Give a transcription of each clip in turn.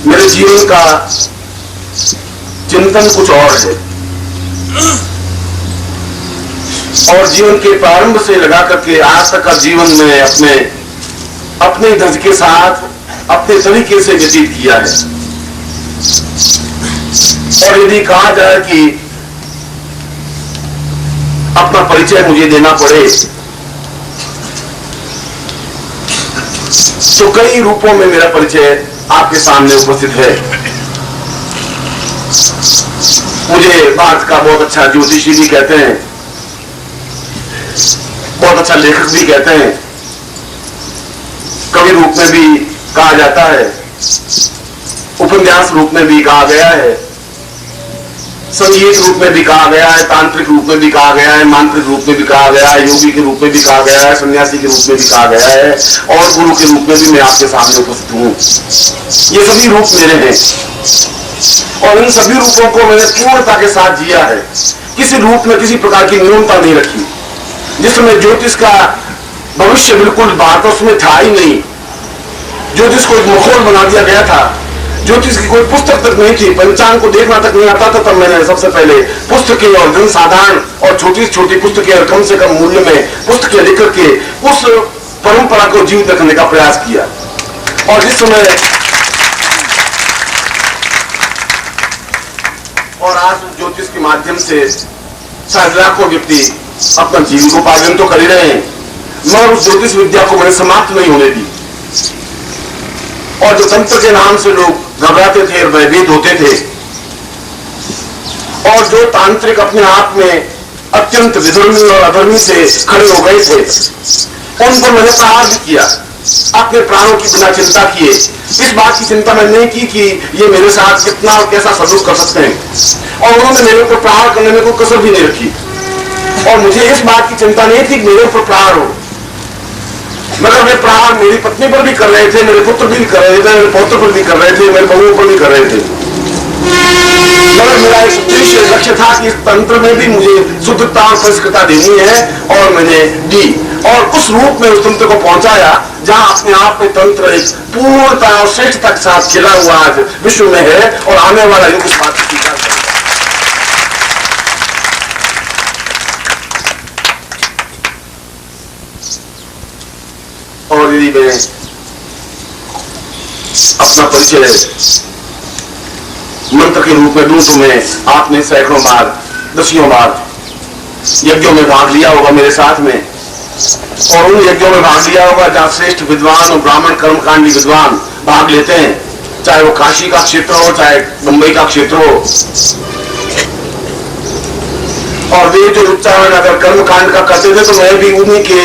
मेरे जीवन का चिंतन कुछ और है, और जीवन के प्रारंभ से लगा करके आज तक का जीवन में अपने धज के साथ अपने तरीके से व्यतीत किया है। और यदि कहा जाए कि अपना परिचय मुझे देना पड़े तो कई रूपों में मेरा परिचय आपके सामने उपस्थित है। मुझे बात का बहुत अच्छा ज्योतिषी भी कहते हैं, बहुत अच्छा लेखक भी कहते हैं, कवि रूप में भी कहा जाता है, उपन्यास रूप में भी कहा गया है, संगीत रूप में भी कहा गया है, तांत्रिक रूप में भी कहा गया है, मांत्रिक रूप में भी कहा गया है, योगी के रूप में भी कहा गया है, सन्यासी के रूप में भी कहा गया है, और गुरु के रूप में भी मैं आपके सामने उपस्थित हूं। ये सभी रूप मेरे हैं और इन सभी रूपों को मैंने पूर्णता के साथ जिया है। किसी रूप में किसी प्रकार की न्यूनता नहीं रखी। जिसमें ज्योतिष का भविष्य बिल्कुल बात उसमें था ही नहीं। ज्योतिष को एक मखौल बना दिया गया था। ज्योतिष की कोई पुस्तक तक नहीं थी, पंचांग को देखना तक नहीं आता था। तब मैंने सबसे पहले पुस्तकें और जनसाधारण और छोटी छोटी पुस्तकें और कम से कम मूल्य में पुस्तकें लिख करके उस परंपरा को जीवित रखने का प्रयास किया। और जिस समय और आज ज्योतिष के माध्यम से शायद लाखों व्यक्ति अपना जीविकोपार्जन तो कर ही रहे हैं, मगर उस ज्योतिष विद्या को मैंने समाप्त नहीं होने दी। और जो तंत्र के नाम से लोग घबराते थे, भयभीत होते थे, और जो तांत्रिक अपने आप में अत्यंत विधर्मी और अधर्मी से खड़े हो गए थे, उन पर मैंने प्रहार भी किया अपने प्राणों की बिना चिंता किए। इस बात की चिंता मैंने नहीं की कि ये मेरे साथ कितना और कैसा सलूक कर सकते हैं, और उन्होंने मेरे ऊपर प्रहार करने में कोई कसर भी नहीं रखी। और मुझे इस बात की चिंता नहीं थी कि मेरे ऊपर प्रहार हो, मगर वे प्रहार मेरी पत्नी पर भी कर रहे थे, मेरे पुत्र भी कर रहे थे, मेरे पौत्र पर भी कर रहे थे, मेरे बहुओं पर भी कर रहे थे। मगर मेरा एक उद्देश्य लक्ष्य था कि इस तंत्र में भी मुझे शुद्धता और परिष्कृता देनी है, और मैंने दी। और उस रूप में उस तंत्र को पहुंचाया जहां अपने आप में तंत्र एक पूर्णता और श्रेष्ठता के साथ खिला हुआ आज विश्व में है, और आने वाला युग इस बात की स्वीकार करेगा। और यदि मैं अपना परिचय मंत्र के रूप में दूं तो मैं आपने सैकड़ों बार, दसियों बार यज्ञों में भाग लिया होगा मेरे साथ में, और उन यज्ञों में भाग लिया होगा जहां श्रेष्ठ विद्वान और ब्राह्मण कर्मकांडी विद्वान भाग लेते हैं, चाहे वो काशी का क्षेत्र हो, चाहे मुंबई का क्षेत्र हो। और वे जो उच्चारण अगर कर्मकांड का करते थे तो मैं भी उन्हीं के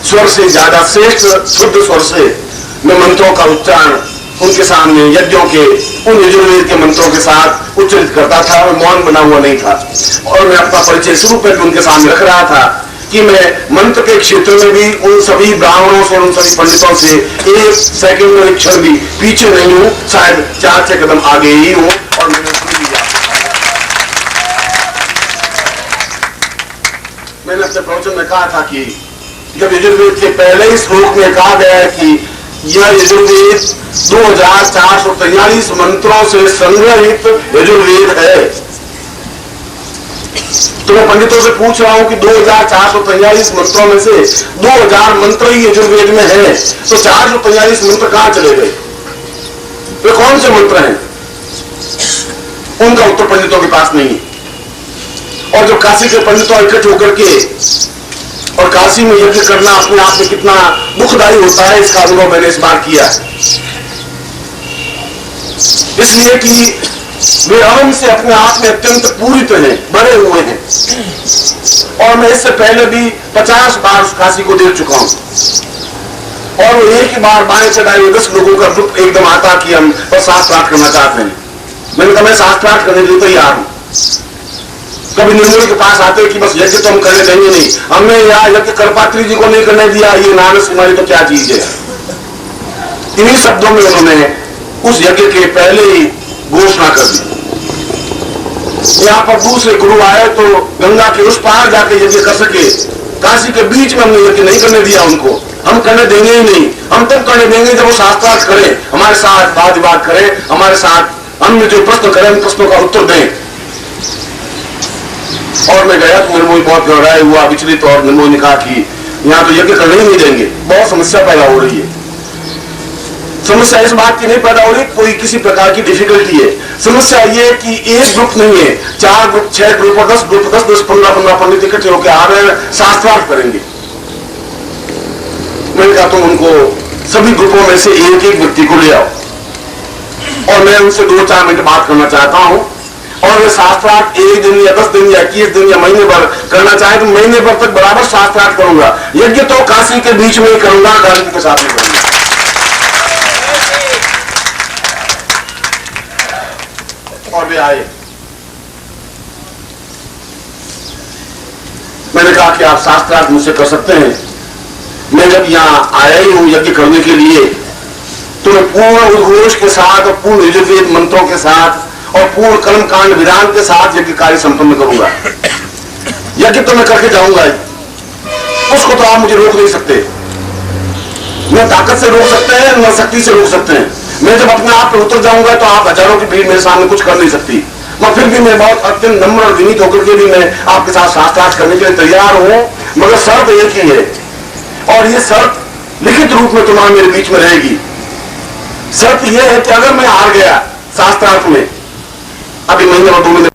स्वर से ज्यादा श्रेष्ठ शुद्ध स्वर से मैं मंत्रों का उच्चारण उनके सामने यज्ञों के उन यजुर्वेद के मंत्रों के साथ उच्चरित करता था। मैं मौन बना हुआ नहीं था, और मैं अपना परिचय शुरू करके उनके सामने रख रहा था कि मैं मंत्र के क्षेत्र में भी उन सभी ब्राह्मणों से, उन सभी पंडितों से एक सेकंड में, एक क्षण भी पीछे नहीं हूं, शायद 4-6 कदम आगे ही हूं। और मैंने अपने प्रवचन में कहा था कि जब यजुर्वेद के पहले ही श्लोक में कहा गया है कि यह यजुर्वेद 2443 मंत्रों से संग्रहित यजुर्वेद है, तो मैं पंडितों से पूछ रहा हूं कि 2443 मंत्रों में से 2000 मंत्र ही यजुर्वेद में है, तो 443 मंत्र कहां चले गए? वे कौन से मंत्र हैं? उनका उत्तर पंडितों के पास नहीं। और जो काशी के पंडितों इकट्ठे होकर के और काशी में यज्ञ करना अपने आप में कितना दुखदायी होता है, इसका अनुभव मैंने इस बार किया। इसलिए कि वे अहम से अपने आप में अत्यंत पूरित हैं, बड़े हुए हैं, और मैं इससे पहले भी 50 बार उस काशी को देख चुका हूं, और वो एक ही बार बाएं चढ़ाए हुए 10 लोगों का ग्रुप एकदम आता कि हम बस शास्त्र पाठ करना चाहते हैं। मैंने कहा मैं शास्त्र पाठ करने के लिए तैयार हूं। कभी निर्मल के पास आते कि बस यज्ञ तो हम करने देंगे नहीं, हमने यहाँ यज्ञ करपात्री जी को नहीं करने दिया, ये नारस हमारी तो क्या चीज है। इन्हीं शब्दों में उन्होंने उस यज्ञ के पहले ही घोषणा कर दी। यहाँ पर दूसरे गुरु आए तो गंगा के उस पार जाके यज्ञ कर सके, काशी के बीच में हमने यज्ञ नहीं करने दिया उनको, हम करने देंगे ही नहीं। हम तब करने देंगे जब वो शास्त्रार्थ करें, हमारे साथ वाद विवाद करें, हमारे साथ हमने जो प्रश्न करें उन प्रश्नों का उत्तर दें। और मैं गया तो निर्मोही बहुत घबराया हुआ, विचलित, और निर्मोही ने कहा कि यहाँ तो यज्ञ करने ही नहीं देंगे, बहुत समस्या पैदा हो रही है। समस्या इस बात की नहीं पैदा हो रही कोई किसी प्रकार की डिफिकल्टी है, समस्या ये कि एक ग्रुप नहीं है, 4 ग्रुप, 6 ग्रुप और 10 ग्रुप, 10 15 पंडित इकट्ठे होकर आ रहे हैं, शास्त्रार्थ करेंगे। मैंने कहा तुम उनको सभी ग्रुपों में से एक एक व्यक्ति को ले आओ और मैं उनसे 2-4 मिनट बात करना चाहता हूं। और वे शास्त्रार्थ 1 दिन या 10 दिन या 21 दिन या महीने भर करना चाहे तो महीने भर तक बराबर शास्त्रार्थ करूंगा। यज्ञ तो काशी के बीच में ही करूंगा, गांधी के साथ ही करूंगा। और वे आए। मैंने कहा कि आप शास्त्रार्थ मुझसे कर सकते हैं। मैं जब यहां आया ही हूं यज्ञ करने के लिए तो मैं पूर्ण उद्घोष के साथ और पूर्ण यजुर्वेद मंत्रों के साथ और पूर्ण कर्म कांड विधान के साथ यज्ञ कार्य संपन्न करूंगा। यज्ञ तो मैं करके जाऊंगा ही, उसको तो आप मुझे रोक नहीं सकते। न ताकत से रोक सकते हैं न शक्ति से रोक सकते हैं। मैं जब अपने आप पे उतर जाऊंगा तो आप हजारों की भीड़ मेरे सामने कुछ कर नहीं सकती। मैं फिर भी मैं बहुत अत्यंत नम्र और विनीत होकर के भी मैं आपके साथ शास्त्रार्थ करने के लिए तैयार हूं, मगर शर्त एक ही है और ये शर्त लिखित रूप में तुम्हारा मेरे बीच में रहेगी। शर्त यह है कि अगर मैं हार गया शास्त्रार्थ में, अभी महीने और 2 महीने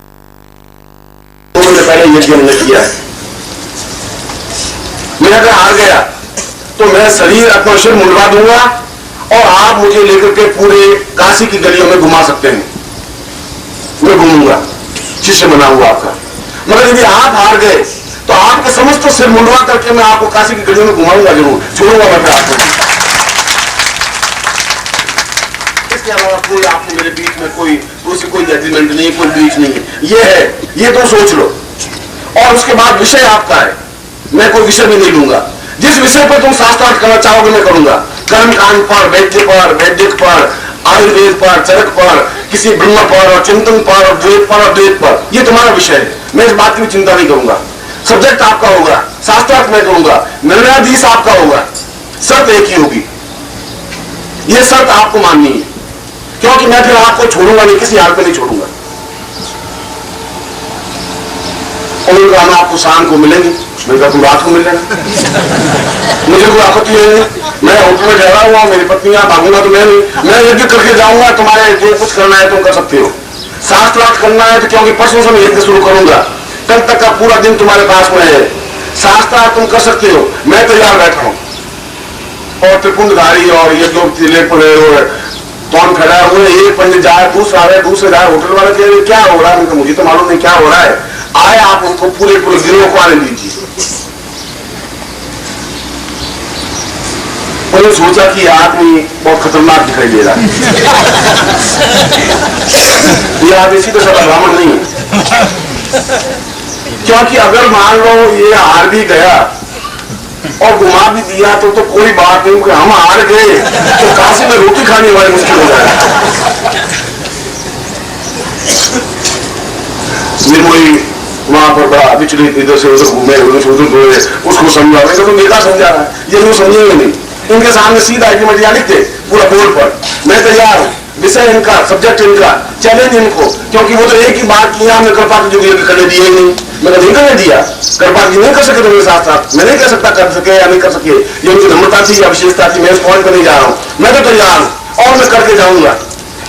पहले यज्ञ हमने किया है, मैं अगर हार गया तो मैं शरीर अपना सिर मुंडवा दूंगा और आप मुझे लेकर के पूरे काशी की गलियों में घुमा सकते हैं, मैं घूमूंगा, शिष्य बना हुआ आपका। मगर यदि आप हार गए तो आपके समस्त सिर मुंडवा करके मैं आपको काशी की गलियों में घुमाऊंगा, जरूर छोड़ूंगा मैं फिर आपको। इसके अलावा कोई आपको मेरे बीच में कोई एग्रीमेंट नहीं, कोई बीच नहीं है। ये है, ये तो सोच लो। और उसके बाद विषय आपका है, मैं कोई विषय भी नहीं लूंगा। जिस विषय पर तुम शास्त्रार्थ करना चाहोगे मैं करूंगा। कर्मकांड पर, वैदिक पर, आयुर्वेद पर, चरक पर, किसी ब्रह्म पर और चिंतन पर और द्वैत पर और द्वैत पर, ये तुम्हारा विषय है। मैं इस बात की चिंता नहीं करूंगा। सब्जेक्ट आपका होगा, शास्त्रार्थ मैं करूंगा, निर्णयाधीश आपका होगा। शर्त एक ही होगी, ये शर्त आपको माननी है, क्योंकि मैं फिर आपको छोड़ूंगा नहीं, किसी हाल पे नहीं छोड़ूंगा। और हम आपको शाम को मिलेंगे, मैं कहा तुम रात को मिल लेना, मुझे कोई आपत्ति नहीं। मैं होटल में ठहरा हुआ, मेरी पत्नी यहाँ भागूंगा तो मैं नहीं, मैं यज्ञ करके जाऊंगा। तुम्हारे जो कुछ करना है तुम कर सकते हो। शास्त्रार्थ करना है तो क्योंकि परसों से मैं यज्ञ शुरू करूंगा, कल तक का पूरा दिन तुम्हारे पास में है। शास्त्रार्थ तुम कर सकते हो, मैं तैयार बैठा हूं। और त्रिपुंडधारी और यज्ञोपति पड़े और कौन खड़ा हुए, एक पंडित जाए, दूसरा जाए, होटल वाले कह रहे क्या हो रहा है, मुझे तो मालूम नहीं क्या हो रहा है। आए आप उनको पूरे गिरोह को आने दीजिए। उन्होंने सोचा कि आदमी बहुत खतरनाक दिखाई दे रहा है, ये आदमी सीधा साधा ब्राह्मण नहीं है। क्योंकि अगर मान लो ये हार भी गया और घुमा भी दिया तो कोई बात नहीं, हम हार गए तो काशी में रोटी खाने वाले मुश्किल हो जाए। निर्मोही वहां पर बड़ा विचलित, इधर से उधर घूमे, उसको समझा, मैं तो मेरा समझा रहा है, ये लोग समझेंगे नहीं। इनके सामने सीधा मटिया लिखते पूरा बोर्ड पर, मैं तैयार हूं, विषय इनका, सब्जेक्ट इनका, चैलेंज इनको, क्योंकि वो तो एक ही बात की, हमने कृपा की जो करने दिए ही नहीं, मैंने नहीं करने दिया। कृपा की नहीं कर सके तो मेरे साथ साथ मैं नहीं कह सकता कर सके या नहीं कर सके, ये उनकी नम्रता थी या विशेषता थी, मैं इस पॉइंट पर नहीं जा रहा हूं। मैं तो तैयार हूं और मैं करके जाऊंगा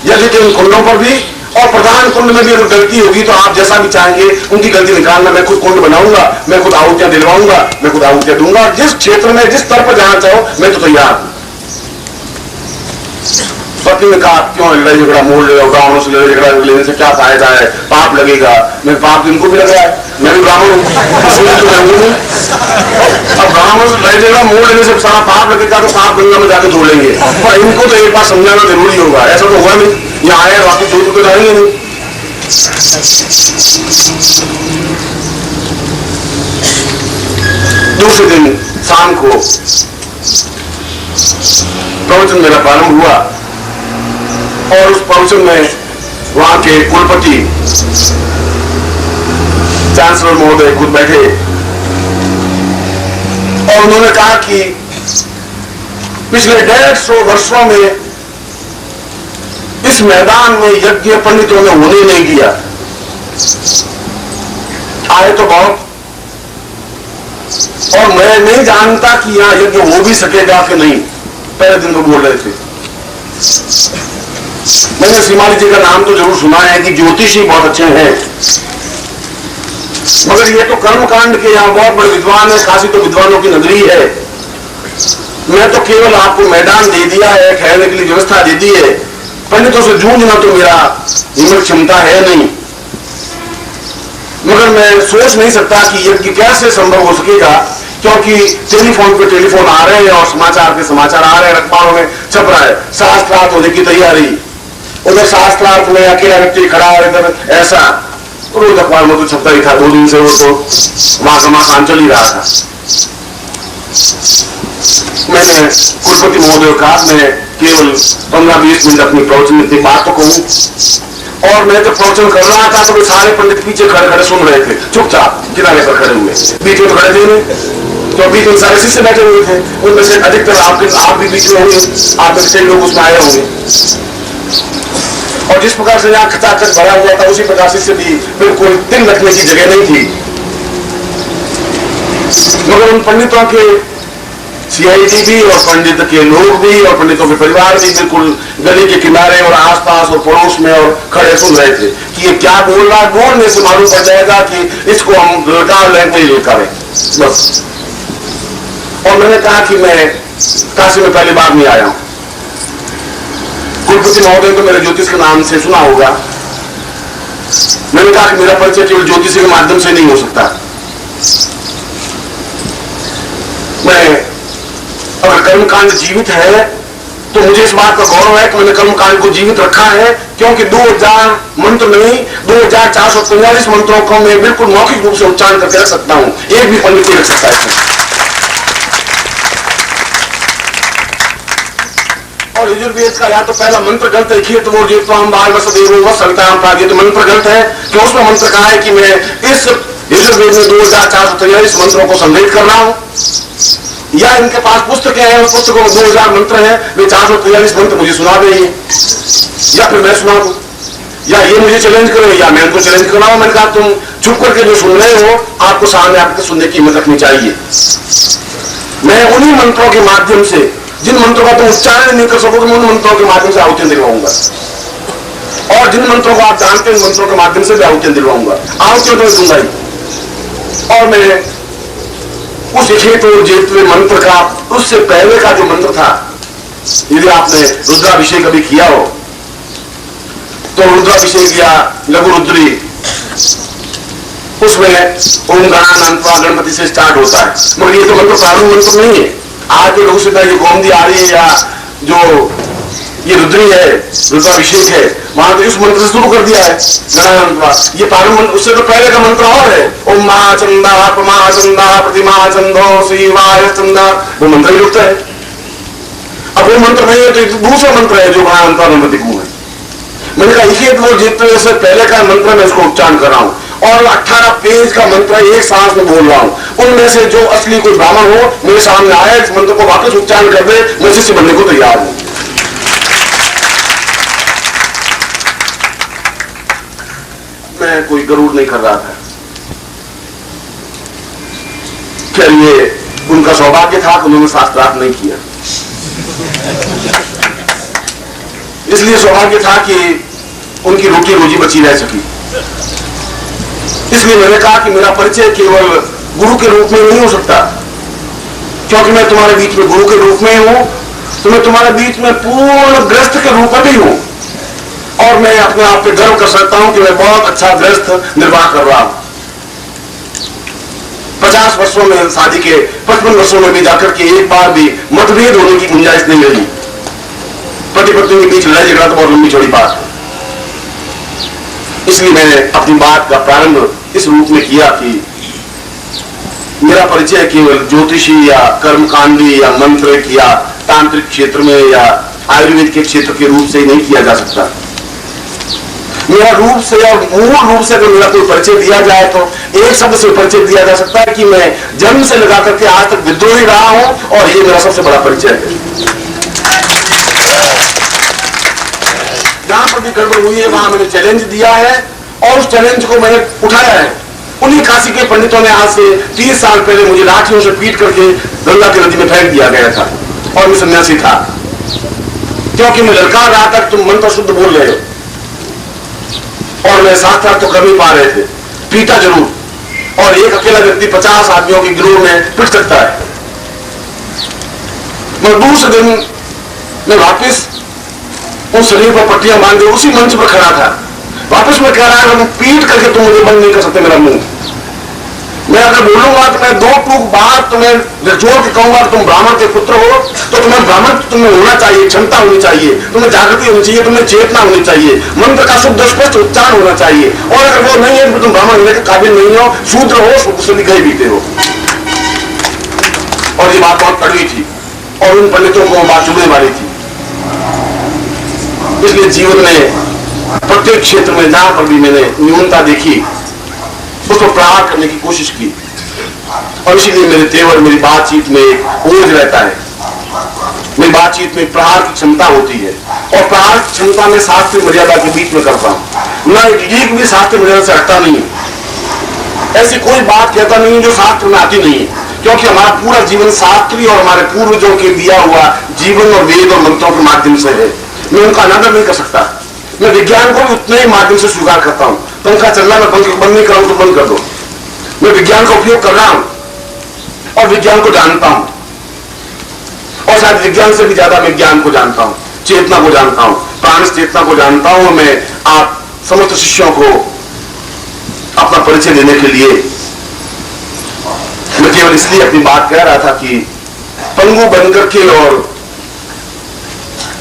यज्ञ के उन कुंडों पर भी, और प्रधान कुंड में भी अगर गलती होगी तो आप जैसा भी चाहेंगे उनकी गलती निकालना। मैं खुद कुंड बनाऊंगा, मैं खुद आहुतियां दिलवाऊंगा, मैं खुद आहुतियां दूंगा। जिस क्षेत्र में जिस स्तर पर जाना चाहो मैं तो तैयार हूं। पत्नी ने कहा क्यों लड़ाई झगड़ा मोड़ ले, ब्राह्मणों से लड़ाई झगड़ा लेने से क्या फायदा है, पाप लगेगा। मैं पाप इनको भी लग रहा है, मैं भी ब्राह्मण हूं, अब ब्राह्मणों से लड़ाई झगड़ा मोड़ लेने से सारा पाप लगेगा तो पाप गंगा में जाकर धो लेंगे। पर इनको तो एक बार समझाना जरूरी होगा, ऐसा तो हुआ नहीं, यहाँ आए वापिस धो तो जाएंगे नहीं। दूसरे दिन शाम को प्रवचन मेरा प्रारंभ हुआ और उस प्रवचन में वहां के कुलपति चांसलर महोदय खुद बैठे और उन्होंने कहा कि पिछले 150 वर्षों में इस मैदान में यज्ञ पंडितों ने होने नहीं दिया। आए तो बहुत, और मैं नहीं जानता कि यहां यज्ञ हो भी सकेगा कि नहीं। पहले दिन वो बोल रहे थे। मैंने श्रीमाली जी का नाम तो जरूर सुना है कि ज्योतिषी बहुत अच्छे हैं, मगर ये तो कर्मकांड के यहाँ बहुत बड़े विद्वान है। काशी तो विद्वानों की नगरी है। मैं तो केवल आपको मैदान दे दिया है, ठहरने के लिए व्यवस्था दे दी है। पंडितों से जूझना तो मेरा हिम्मत क्षमता है नहीं। मगर मैं सोच नहीं सकता कि यज्ञ कैसे संभव हो सकेगा, क्योंकि टेलीफोन पे टेलीफोन आ रहे हैं और समाचार पे समाचार आ रहे हैं, अखबारों में छप रहा है शास्त्रार्थ होने की तैयारी। उधर शास्त्रार्थ में अकेला व्यक्ति खड़ा है, इधर ऐसा रोज अखबार में तो छपता ही था। 2 दिन से वो तो वहां घमासान चल ही रहा था। मैंने कुलपति महोदय का मैं केवल 15-20 मिनट अपनी प्रवचन में बात तो कहूं। और मैं जब प्रवचन कर रहा था तो वे सारे पंडित पीछे खड़े खड़े सुन रहे थे, चुपचाप किनारे पर खड़े हुए। बीच में तो खड़े थे नहीं, तो बीच में सारे शिष्य बैठे हुए थे। उनमें से अधिकतर आप भी बीच में होंगे, आप में से लोग उसमें आए होंगे। और जिस प्रकार से यहाँ खचाखच भरा हुआ था, उसी प्रकार शिष्य भी बिल्कुल दिल रखने की जगह नहीं थी। मगर उन पंडितों के सीआईडी भी और पंडित के लोग भी और पंडितों के परिवार भी बिल्कुल गली के किनारे और आसपास और पड़ोस में और खड़े सुन रहे थे कि ये क्या बोल रहा है। बोलने से मालूम पड़ जाएगा कि इसको हम ललकार लैंग्वेज करें बस। और मैंने कहा कि मैं काशी में पहली बार नहीं आया हूं। कुलपति महोदय तो मेरे ज्योतिष के नाम से सुना होगा। मैंने कहा कि मेरा परिचय केवल ज्योतिष के माध्यम से नहीं हो सकता। मैं अगर कर्मकांड जीवित है तो मुझे इस बात का गौरव है कि मैंने कर्मकांड को जीवित रखा है, क्योंकि 2000 मंत्र नहीं 2443 मंत्रों को मैं बिल्कुल मौखिक रूप से उच्चारण करके रख सकता हूं। एक भी पंडित नहीं रख सकता है। और यजुर्वेद का या तो पहला मंत्र गलत है, खेत वो जो तो हम बाल वसदेव सविताम प्राप्त, तो मंत्र गलत है कि उसमें मंत्र कहा है कि मैं इस यजुर्वेद में 2443 मंत्रों को संग्रहित कर रहा हूं, या इनके पास पुस्तकें हैं, उस पुस्तकों में 2000 मंत्र हैं, वे 443 मंत्र मुझे सुना देंगे, या फिर मैं सुना दूं, या ये मुझे चैलेंज करो या मैं उनको चैलेंज कर रहा हूं। मैंने कहा तुम चुप करके जो सुन रहे हो आपको सामने आकर सुनने की हिम्मत रखनी चाहिए। मैं उन्हीं मंत्रों के माध्यम से, जिन मंत्रों का तुम उच्चारण नहीं कर सकोगे, मैं उन मंत्रों के माध्यम से आहुतियां दिलवाऊंगा, और जिन मंत्रों को आप जानते हैं उन मंत्रों के माध्यम से भी आहुतियां दिलवाऊंगा। आहुतियां तो दूंगा ही। और मैं उस खेत और जेतवे मंत्र का, उससे पहले का जो मंत्र था, यदि आपने रुद्राभिषेक कभी किया हो तो रुद्राभिषेक या लघु रुद्री, उसमें ओम गणानान्त्वा गणपति से स्टार्ट होता है। मगर ये तो मंत्र प्रारंभ मंत्र नहीं है। आज जो लघु सिद्धा ये गोमती आ रही है या जो ये रुद्री है, रुद्राभिषेक है, वहां तो इस मंत्र से शुरू कर दिया है गणानान्त्वा। ये प्रारंभ मंत्र, उससे तो पहले का मंत्र और है, ओम महाचंदा पमाचंदा प्रतिमा चंदो शिवाय चंदा, वो मंत्र ही रुकता है। अब वो मंत्र नहीं है तो दूसरा मंत्र है जो गणानान्त्वा गणपति को है। मैंने कहा इसे वो जितने से पहले का मंत्र मैं इसको उच्चारण कर रहा हूं, और 18 पेज का मंत्र एक सांस में बोल रहा हूं। उनमें से जो असली कोई ब्राह्मण हो मेरे सामने आए, इस मंत्र को वापस उच्चारण कर दे, मैं शिष्य बनने को तैयार हूं। मैं कोई गरुड़ नहीं कर रहा था। क्या ये उनका सौभाग्य था कि उन्होंने शास्त्रार्थ नहीं किया, इसलिए सौभाग्य था कि उनकी रोटी रोजी बची रह सकी। इसलिए मैंने कहा कि मेरा परिचय केवल गुरु के रूप में नहीं हो सकता, क्योंकि मैं तुम्हारे बीच में गुरु के रूप में हूं, तो मैं तुम्हारे बीच में पूर्ण गृहस्थ के रूप में भी हूं। और मैं अपने आप पे गर्व कर सकता हूं कि मैं बहुत अच्छा गृहस्थ निर्वाह कर रहा हूं। 50 वर्षों में शादी के 55 वर्षों में भी जाकर के एक बार भी मतभेद होने की गुंजाइश नहीं रही। पति पत्नी के बीच लड़ाई झगड़ा तो बहुत लंबी चौड़ी बात है। इसलिए मैंने अपनी बात का प्रारंभ इस रूप में किया कि मेरा परिचय केवल ज्योतिषी या कर्मकांडी या मंत्र या तांत्रिक क्षेत्र में या आयुर्वेद के क्षेत्र के रूप से ही नहीं किया जा सकता। मेरा रूप से और मूल रूप से अगर मेरा कोई परिचय दिया जाए तो एक शब्द से परिचय दिया जा सकता है कि मैं जन्म से लगा करके आज तक विद्रोही रहा हूं और ये मेरा सबसे बड़ा परिचय है। जहां पर भी गड़बड़ हुई है वहां मैंने चैलेंज दिया है और उस चैलेंज को मैंने उठाया है। उन्हीं काशी के पंडितों ने आज से 30 साल पहले मुझे लाठियों से पीट करके गंगा की नदी में फेंक दिया गया था और मैं सन्यासी था, क्योंकि मैं ललकार रहा था तुम मंत्र शुद्ध बोल रहे हो और मैं साक्षात तो कर नहीं पा रहे थे। पीटा जरूर, और एक अकेला व्यक्ति 50 आदमियों के गिरोह में पिट सकता है। मैं दूसरे दिन मैं वापिस उस शरीर पर पट्टियां बांध के उसी मंच पर खड़ा था। वापस मैं कह रहा है पीट करके तुम मुझे बंद नहीं कर सकते मेरा मुंह। मैं अगर बोलूंगा तो मैं 2 टूक बात तुम्हें जोड़ के कहूंगा तुम ब्राह्मण के पुत्र हो तो तुम्हें ब्राह्मण तुम्हें होना चाहिए, क्षमता होनी चाहिए, तुम्हें जागृति होनी चाहिए, तुम्हें चेतना होनी चाहिए, मंत्र का शुद्ध स्पष्ट उच्चारण होना चाहिए। और अगर वो नहीं है तो तुम ब्राह्मण होने के काबिल नहीं हो, शूद्र हो, उससे लिखे बीते हो। और ये बात बहुत कड़वी थी और उन पंडितों को बात चुभने वाली थी। इसलिए जीवन में प्रत्येक क्षेत्र में जहां पर भी मैंने न्यूनता देखी उसको प्रहार करने की कोशिश की और इसीलिए मेरे तेवर मेरी बातचीत में एक ओझ रहता है। मेरी बातचीत में प्रहार की क्षमता होती है और प्रहार की क्षमता में शास्त्रीय मर्यादा के बीच में करता हूं। मैं एक भी शास्त्रीय मर्यादा से हटता नहीं हूं। ऐसी कोई बात कहता नहीं जो शास्त्र में आती नहीं है, क्योंकि हमारा पूरा जीवन शास्त्रीय और हमारे पूर्वजों के दिया हुआ जीवन और वेद और मंत्रों के माध्यम से है। मैं उनका अनादर नहीं कर सकता। मैं विज्ञान को भी उतने ही माध्यम से स्वीकार करता हूं। पंखा चल रहा, मैं पंखे बंद नहीं कराऊं तो बंद कर दो। मैं विज्ञान का उपयोग कर रहा हूं और विज्ञान को जानता हूं और शायद विज्ञान से भी ज्यादा मैं ज्ञान को जानता हूं, चेतना को जानता हूं, प्राण चेतना को जानता हूं। मैं आप समस्त शिष्यों को अपना परिचय देने के लिए मैं केवल इसलिए अपनी बात कह रहा था कि पंगु बनकर के और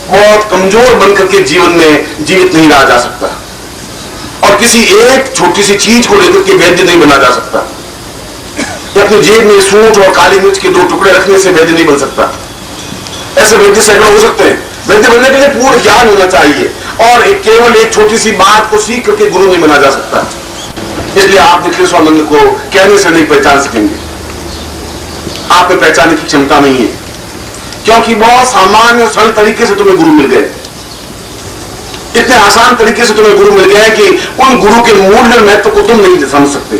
बहुत कमजोर बनकर के जीवन में जीवित नहीं रहा जा सकता और किसी एक छोटी सी चीज को लेकर के वैद्य नहीं बना जा सकता। अपनी जेब में सूंठ और काली मिर्च के 2 टुकड़े रखने से वैद्य नहीं बन सकता। ऐसे वैद्य सैकड़ों हो सकते हैं। वैद्य बनने के लिए पूर्ण ज्ञान होना चाहिए और केवल एक छोटी सी बात को सीख करके गुरु नहीं बना जा सकता। इसलिए आप निखिलेश्वरानंद को कहने से नहीं पहचान सकेंगे। आप में पहचानने की क्षमता नहीं है, क्योंकि बहुत सामान्य और सरल तरीके से तुम्हें गुरु मिल गए। इतने आसान तरीके से तुम्हें गुरु मिल गया है कि उन गुरु के मूल्य महत्व को तुम नहीं समझ सकते।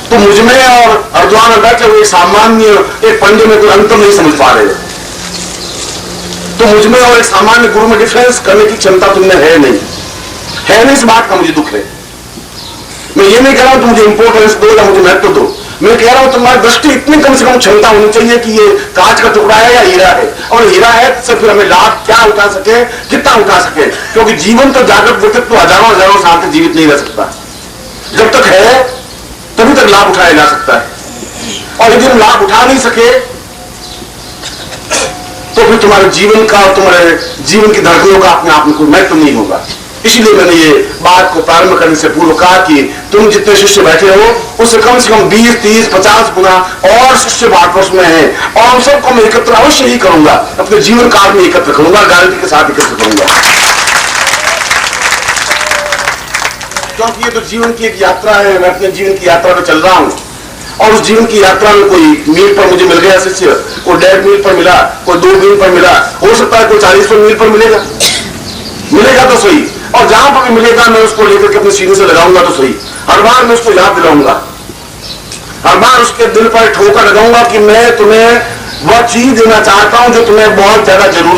तो मुझमें और हरिद्वार में बैठे हुए सामान्य एक पंडित में कोई अंतर नहीं समझ पा रहे हो। तो मुझमें और एक सामान्य गुरु में डिफरेंस करने की क्षमता तुमने है नहीं। इस बात का मुझे दुख है। मैं ये नहीं कह रहा हूं तुम मुझे इंपोर्टेंस दो या मुझे महत्व दो। मैं कह रहा हूं तुम्हारी दृष्टि इतनी कम से कम क्षमता होनी चाहिए कि ये कांच का टुकड़ा है या हीरा है, और हीरा है तो फिर हमें लाभ क्या उठा सके, कितना उठा सके। क्योंकि जीवन तो जागृत व्यक्तित्व हजारों साल तक जीवित नहीं रह सकता। जब तक है तभी तक लाभ उठाया जा सकता है, और यदि हम लाभ उठा नहीं सके तो फिर तुम्हारे जीवन का और तुम्हारे जीवन की धड़कनों का अपने आप में कोई महत्व नहीं होगा। इसलिए मैंने ये बात को प्रारंभ करने से पूर्व कहा कि तुम जितने शिष्य बैठे हो उससे कम 20, 30, 50 गुना और शिष्य भारतवर्ष में हैं, और उन सबको मैं एकत्र अवश्य ही करूंगा, अपने जीवन काल में एकत्र करूंगा, गारंटी के साथ एकत्र करूंगा। क्योंकि ये तो जीवन की एक यात्रा है। मैं अपने जीवन की यात्रा में चल रहा हूं और उस जीवन की यात्रा में कोई मील पर मुझे मिल गया शिष्य, कोई 1.5 मील पर मिला, कोई 2 मील पर मिला, हो सकता है कोई 40 मील पर मिलेगा तो सही, और जहां पर भी मिलेगा मैं उसको लेकर के अपने सीने से लगाऊंगा तो सही। हर बार मैं उसको याद दिलाऊंगा, हर बार उसके दिल पर ठोकर लगाऊंगा कि मैं तुम्हें वह चीज देना चाहता हूं जो तुम्हें बहुत ज्यादा जरूरी